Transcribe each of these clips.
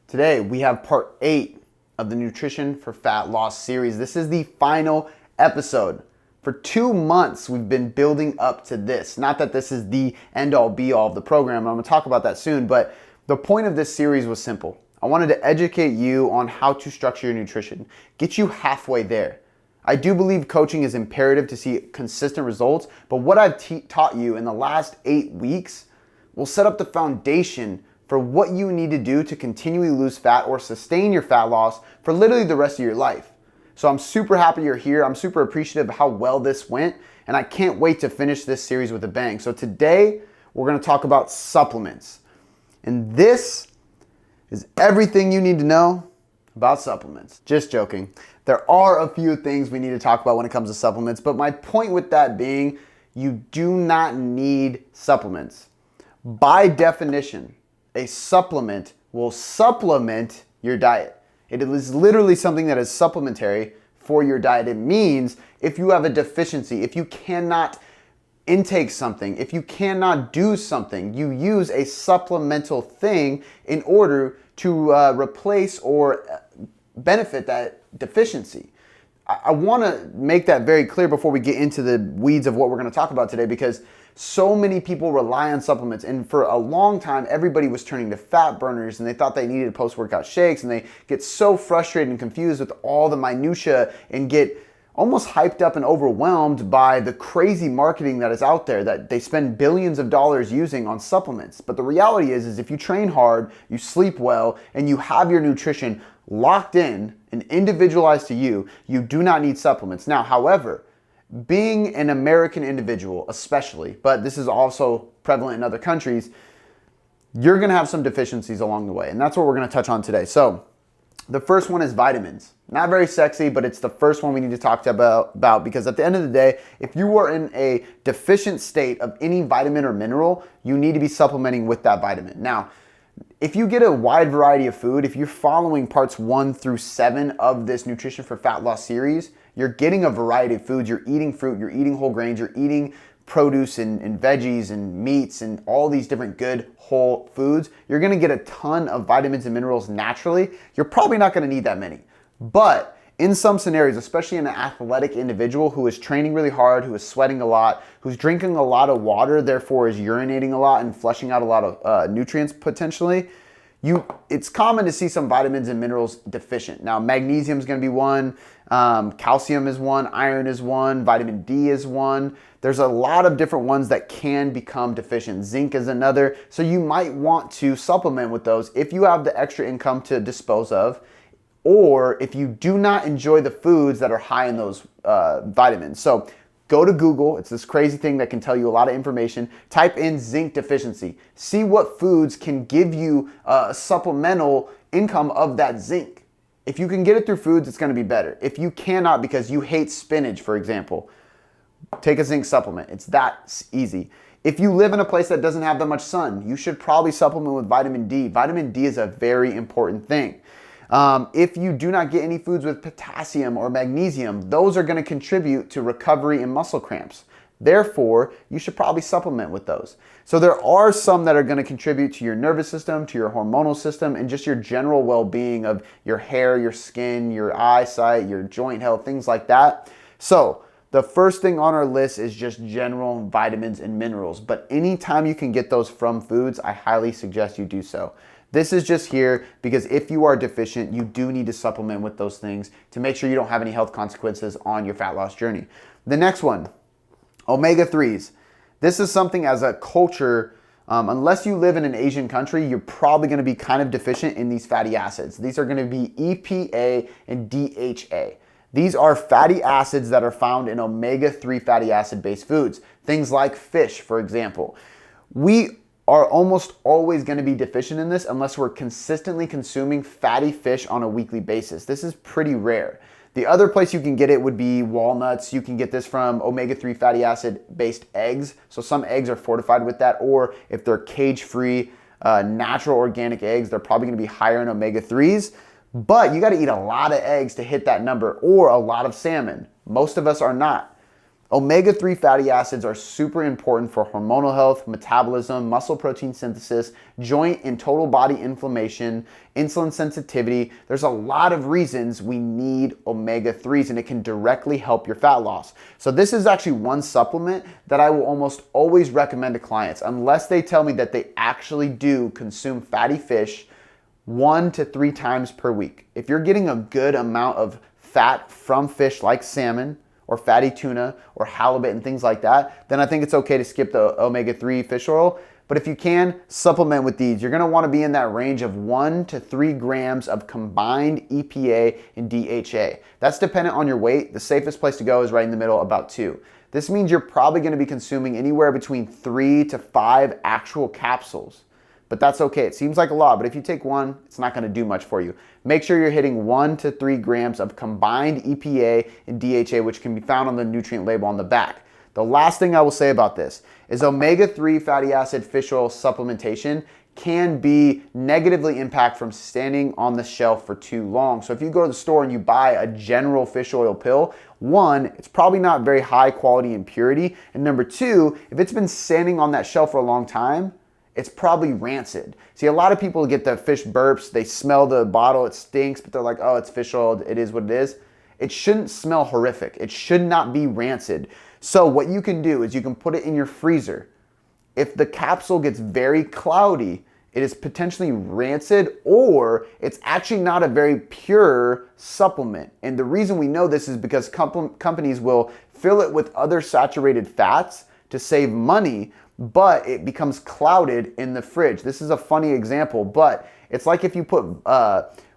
Today we have part 8 of the Nutrition for Fat Loss series. This is the final episode. For 2 months we've been building up to this. Not that this is the end-all be-all of the program. I'm going to talk about that soon, but the point of this series was simple. I wanted to educate you on how to structure your nutrition, get you halfway there. I do believe coaching is imperative to see consistent results, but what I've taught you in the last 8 weeks will set up the foundation for what you need to do to continually lose fat or sustain your fat loss for literally the rest of your life. So I'm super happy you're here. I'm super appreciative of how well this went, and I can't wait to finish this series with a bang. So today we're going to talk about supplements. And this is everything you need to know about supplements. Just joking. There are a few things we need to talk about when it comes to supplements, but my point with that being, you do not need supplements. By definition, a supplement will supplement your diet. It is literally something that is supplementary for your diet. It means if you have a deficiency, if you cannot intake something, if you cannot do something, you use a supplemental thing in order to replace or benefit that deficiency. I want to make that very clear before we get into the weeds of what we're going to talk about today, because so many people rely on supplements, and for a long time everybody was turning to fat burners and they thought they needed post-workout shakes, and they get so frustrated and confused with all the minutia and get almost hyped up and overwhelmed by the crazy marketing that is out there that they spend billions of dollars using on supplements. But the reality is if you train hard, you sleep well, and you have your nutrition locked in and individualized to you, you do not need supplements. Now, however, being an American individual especially, but this is also prevalent in other countries, you're going to have some deficiencies along the way, and that's what we're going to touch on today. So the first one is vitamins. Not very sexy, but it's the first one we need to talk about because at the end of the day, if you are in a deficient state of any vitamin or mineral, you need to be supplementing with that vitamin. Now, if you get a wide variety of food, if you're following parts 1 through 7 of this Nutrition for Fat Loss series, you're getting a variety of foods. You're eating fruit, you're eating whole grains, you're eating produce and veggies and meats and all these different good whole foods. You're gonna get a ton of vitamins and minerals naturally. You're probably not gonna need that many. But in some scenarios, especially in an athletic individual who is training really hard, who is sweating a lot, who's drinking a lot of water, therefore is urinating a lot and flushing out a lot of nutrients potentially, it's common to see some vitamins and minerals deficient. Now, magnesium is going to be one, calcium is one, iron is one, vitamin D is one. There's a lot of different ones that can become deficient. Zinc is another. So you might want to supplement with those if you have the extra income to dispose of, or if you do not enjoy the foods that are high in those vitamins. So go to Google. It's this crazy thing that can tell you a lot of information. Type in zinc deficiency. See what foods can give you a supplemental income of that zinc. If you can get it through foods, it's going to be better. If you cannot because you hate spinach, for example, take a zinc supplement. It's that easy. If you live in a place that doesn't have that much sun, you should probably supplement with vitamin D. Vitamin D is a very important thing. If you do not get any foods with potassium or magnesium, those are going to contribute to recovery and muscle cramps. Therefore, you should probably supplement with those. So there are some that are going to contribute to your nervous system, to your hormonal system, and just your general well-being of your hair, your skin, your eyesight, your joint health, things like that. So the first thing on our list is just general vitamins and minerals. But anytime you can get those from foods, I highly suggest you do so. This is just here because if you are deficient, you do need to supplement with those things to make sure you don't have any health consequences on your fat loss journey. The next one, omega-3s. This is something as a culture, unless you live in an Asian country, you're probably going to be kind of deficient in these fatty acids. These are going to be EPA and DHA. These are fatty acids that are found in omega-3 fatty acid-based foods. Things like fish, for example. We are almost always going to be deficient in this unless we're consistently consuming fatty fish on a weekly basis. This is pretty rare. The other place you can get it would be walnuts. You can get this from omega-3 fatty acid based eggs. So some eggs are fortified with that, or if they're cage-free, natural organic eggs, they're probably going to be higher in omega-3s. But you got to eat a lot of eggs to hit that number, or a lot of salmon. Most of us are not. Omega-3 fatty acids are super important for hormonal health, metabolism, muscle protein synthesis, joint and total body inflammation, insulin sensitivity. There's a lot of reasons we need omega-3s, and it can directly help your fat loss. So this is actually one supplement that I will almost always recommend to clients, unless they tell me that they actually do consume fatty fish 1 to 3 times per week. If you're getting a good amount of fat from fish like salmon, or fatty tuna, or halibut and things like that, then I think it's okay to skip the omega-3 fish oil. But if you can, supplement with these. You're gonna wanna be in that range of 1 to 3 grams of combined EPA and DHA. That's dependent on your weight. The safest place to go is right in the middle, about 2. This means you're probably gonna be consuming anywhere between 3 to 5 actual capsules. But that's okay. It seems like a lot, but if you take one, it's not gonna do much for you. Make sure you're hitting 1 to 3 grams of combined EPA and DHA, which can be found on the nutrient label on the back. The last thing I will say about this is omega-3 fatty acid fish oil supplementation can be negatively impacted from standing on the shelf for too long. So if you go to the store and you buy a general fish oil pill, 1, it's probably not very high quality and purity. And number 2, if it's been standing on that shelf for a long time, it's probably rancid. See, a lot of people get the fish burps, they smell the bottle, it stinks, but they're like, oh, it's fish oil, it is what it is. It shouldn't smell horrific. It should not be rancid. So what you can do is you can put it in your freezer. If the capsule gets very cloudy, it is potentially rancid, or it's actually not a very pure supplement. And the reason we know this is because companies will fill it with other saturated fats to save money, but it becomes clouded in the fridge. This is a funny example, but it's like if you put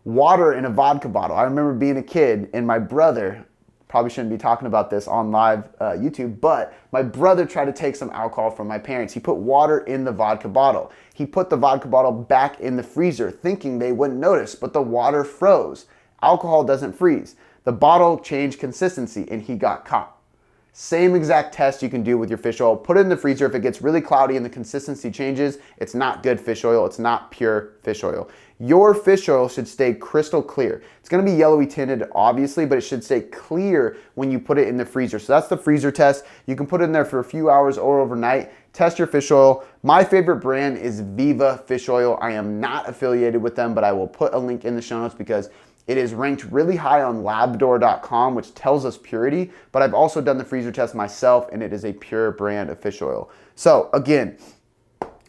water in a vodka bottle. I remember being a kid and my brother, probably shouldn't be talking about this on live YouTube, but my brother tried to take some alcohol from my parents. He put water in the vodka bottle. He put the vodka bottle back in the freezer thinking they wouldn't notice, but the water froze. Alcohol doesn't freeze. The bottle changed consistency and he got caught. Same exact test you can do with your fish oil. Put it in the freezer. If it gets really cloudy and the consistency changes, it's not good fish oil. It's not pure fish oil. Your fish oil should stay crystal clear. It's gonna be yellowy tinted, obviously, but it should stay clear when you put it in the freezer. So that's the freezer test. You can put it in there for a few hours or overnight. Test your fish oil. My favorite brand is Viva Fish Oil. I am not affiliated with them, but I will put a link in the show notes because it is ranked really high on labdoor.com, which tells us purity, but I've also done the freezer test myself, and it is a pure brand of fish oil. So again,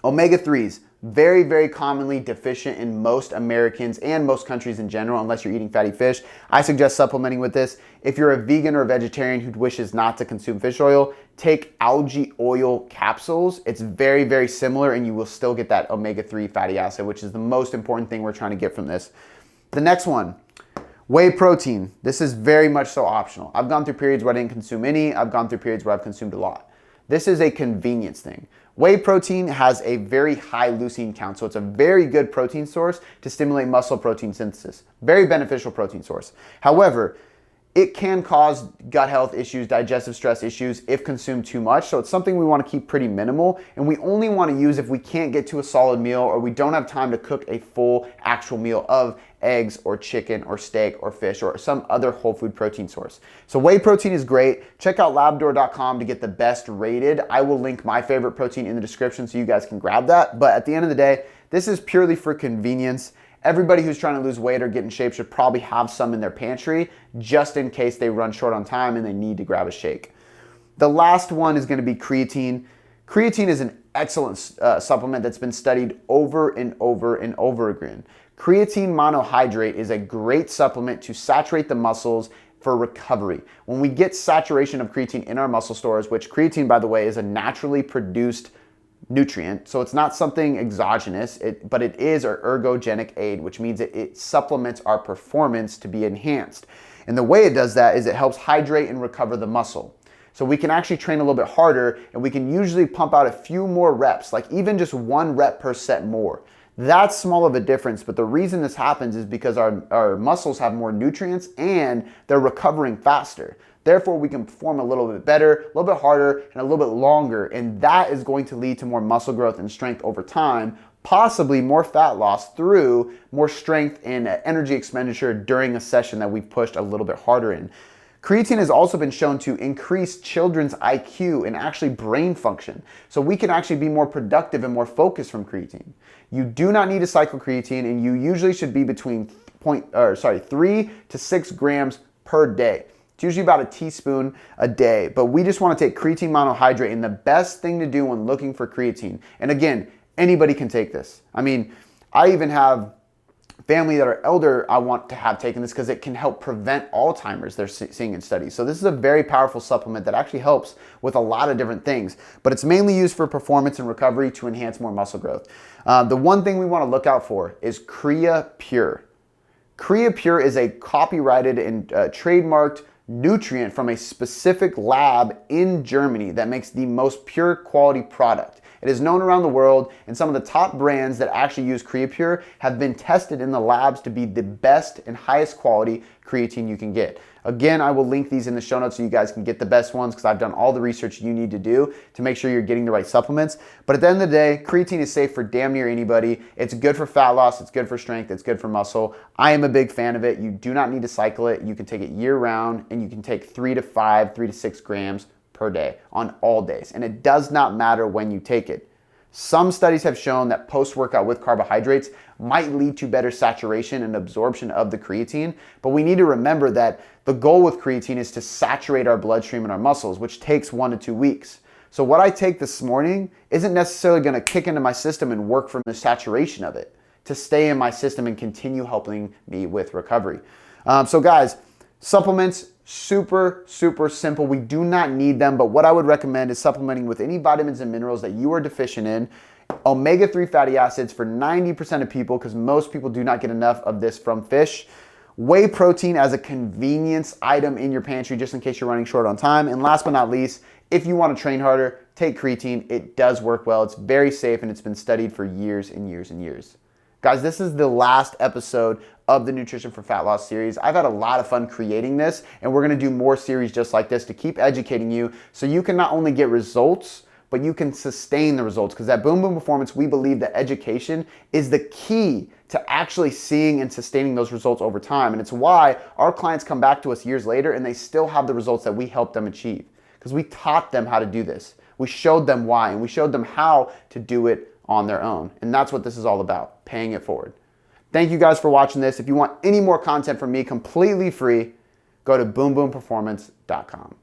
omega-3s, very, very commonly deficient in most Americans and most countries in general, unless you're eating fatty fish. I suggest supplementing with this. If you're a vegan or a vegetarian who wishes not to consume fish oil, take algae oil capsules. It's very, very similar, and you will still get that omega-3 fatty acid, which is the most important thing we're trying to get from this. The next one, whey protein. This is very much so optional. I've gone through periods where I didn't consume any. I've gone through periods where I've consumed a lot. This is a convenience thing. Whey protein has a very high leucine count, so it's a very good protein source to stimulate muscle protein synthesis. Very beneficial protein source. However, it can cause gut health issues, digestive stress issues if consumed too much. So it's something we want to keep pretty minimal, and we only want to use if we can't get to a solid meal or we don't have time to cook a full actual meal of eggs or chicken or steak or fish or some other whole food protein source. So whey protein is great. Check out labdoor.com to get the best rated. I will link my favorite protein in the description so you guys can grab that. But at the end of the day, this is purely for convenience. Everybody who's trying to lose weight or get in shape should probably have some in their pantry just in case they run short on time and they need to grab a shake. The last one is going to be creatine. Creatine is an excellent supplement that's been studied over and over and over again. Creatine monohydrate is a great supplement to saturate the muscles for recovery. When we get saturation of creatine in our muscle stores, which creatine, by the way, is a naturally produced nutrient, so it's not something exogenous, but it is an ergogenic aid, which means it supplements our performance to be enhanced. And the way it does that is it helps hydrate and recover the muscle. So we can actually train a little bit harder, and we can usually pump out a few more reps, like even just 1 rep per set more. That's small of a difference, but the reason this happens is because our muscles have more nutrients and they're recovering faster. Therefore, we can perform a little bit better, a little bit harder, and a little bit longer, and that is going to lead to more muscle growth and strength over time, possibly more fat loss through more strength and energy expenditure during a session that we've pushed a little bit harder in. Creatine has also been shown to increase children's IQ and actually brain function. So we can actually be more productive and more focused from creatine. You do not need to cycle creatine, and you usually should be between 3 to 6 grams per day. It's usually about a teaspoon a day, but we just want to take creatine monohydrate, and the best thing to do when looking for creatine, and again, anybody can take this. I mean, I even have family that are elder I want to have taken this because it can help prevent Alzheimer's, they're seeing in studies. So this is a very powerful supplement that actually helps with a lot of different things, but it's mainly used for performance and recovery to enhance more muscle growth. The one thing we want to look out for is Crea Pure. Crea Pure is a copyrighted and trademarked nutrient from a specific lab in Germany that makes the most pure quality product. It is known around the world, and some of the top brands that actually use Crea Pure have been tested in the labs to be the best and highest quality creatine you can get. Again, I will link these in the show notes so you guys can get the best ones, because I've done all the research you need to do to make sure you're getting the right supplements. But at the end of the day, creatine is safe for damn near anybody. It's good for fat loss, it's good for strength, it's good for muscle. I am a big fan of it. You do not need to cycle it. You can take it year round, and you can take 3 to 6 grams per day on all days. And it does not matter when you take it. Some studies have shown that post-workout with carbohydrates might lead to better saturation and absorption of the creatine, but we need to remember that the goal with creatine is to saturate our bloodstream and our muscles, which takes 1 to 2 weeks. So what I take this morning isn't necessarily going to kick into my system and work from the saturation of it to stay in my system and continue helping me with recovery. So guys, supplements, super simple. We do not need them, but what I would recommend is supplementing with any vitamins and minerals that you are deficient in. Omega-3 fatty acids for 90% of people, because most people do not get enough of this from fish. Whey protein as a convenience item in your pantry just in case you're running short on time. And last but not least, if you want to train harder, take creatine. It does work well. It's very safe, and it's been studied for years and years and years. Guys, this is the last episode of the Nutrition for Fat Loss series. I've had a lot of fun creating this, and we're gonna do more series just like this to keep educating you so you can not only get results, but you can sustain the results. Because at Boom Boom Performance, we believe that education is the key to actually seeing and sustaining those results over time. And it's why our clients come back to us years later and they still have the results that we helped them achieve. Because we taught them how to do this. We showed them why, and we showed them how to do it on their own. And that's what this is all about, paying it forward. Thank you guys for watching this. If you want any more content from me completely free, go to boomboomperformance.com.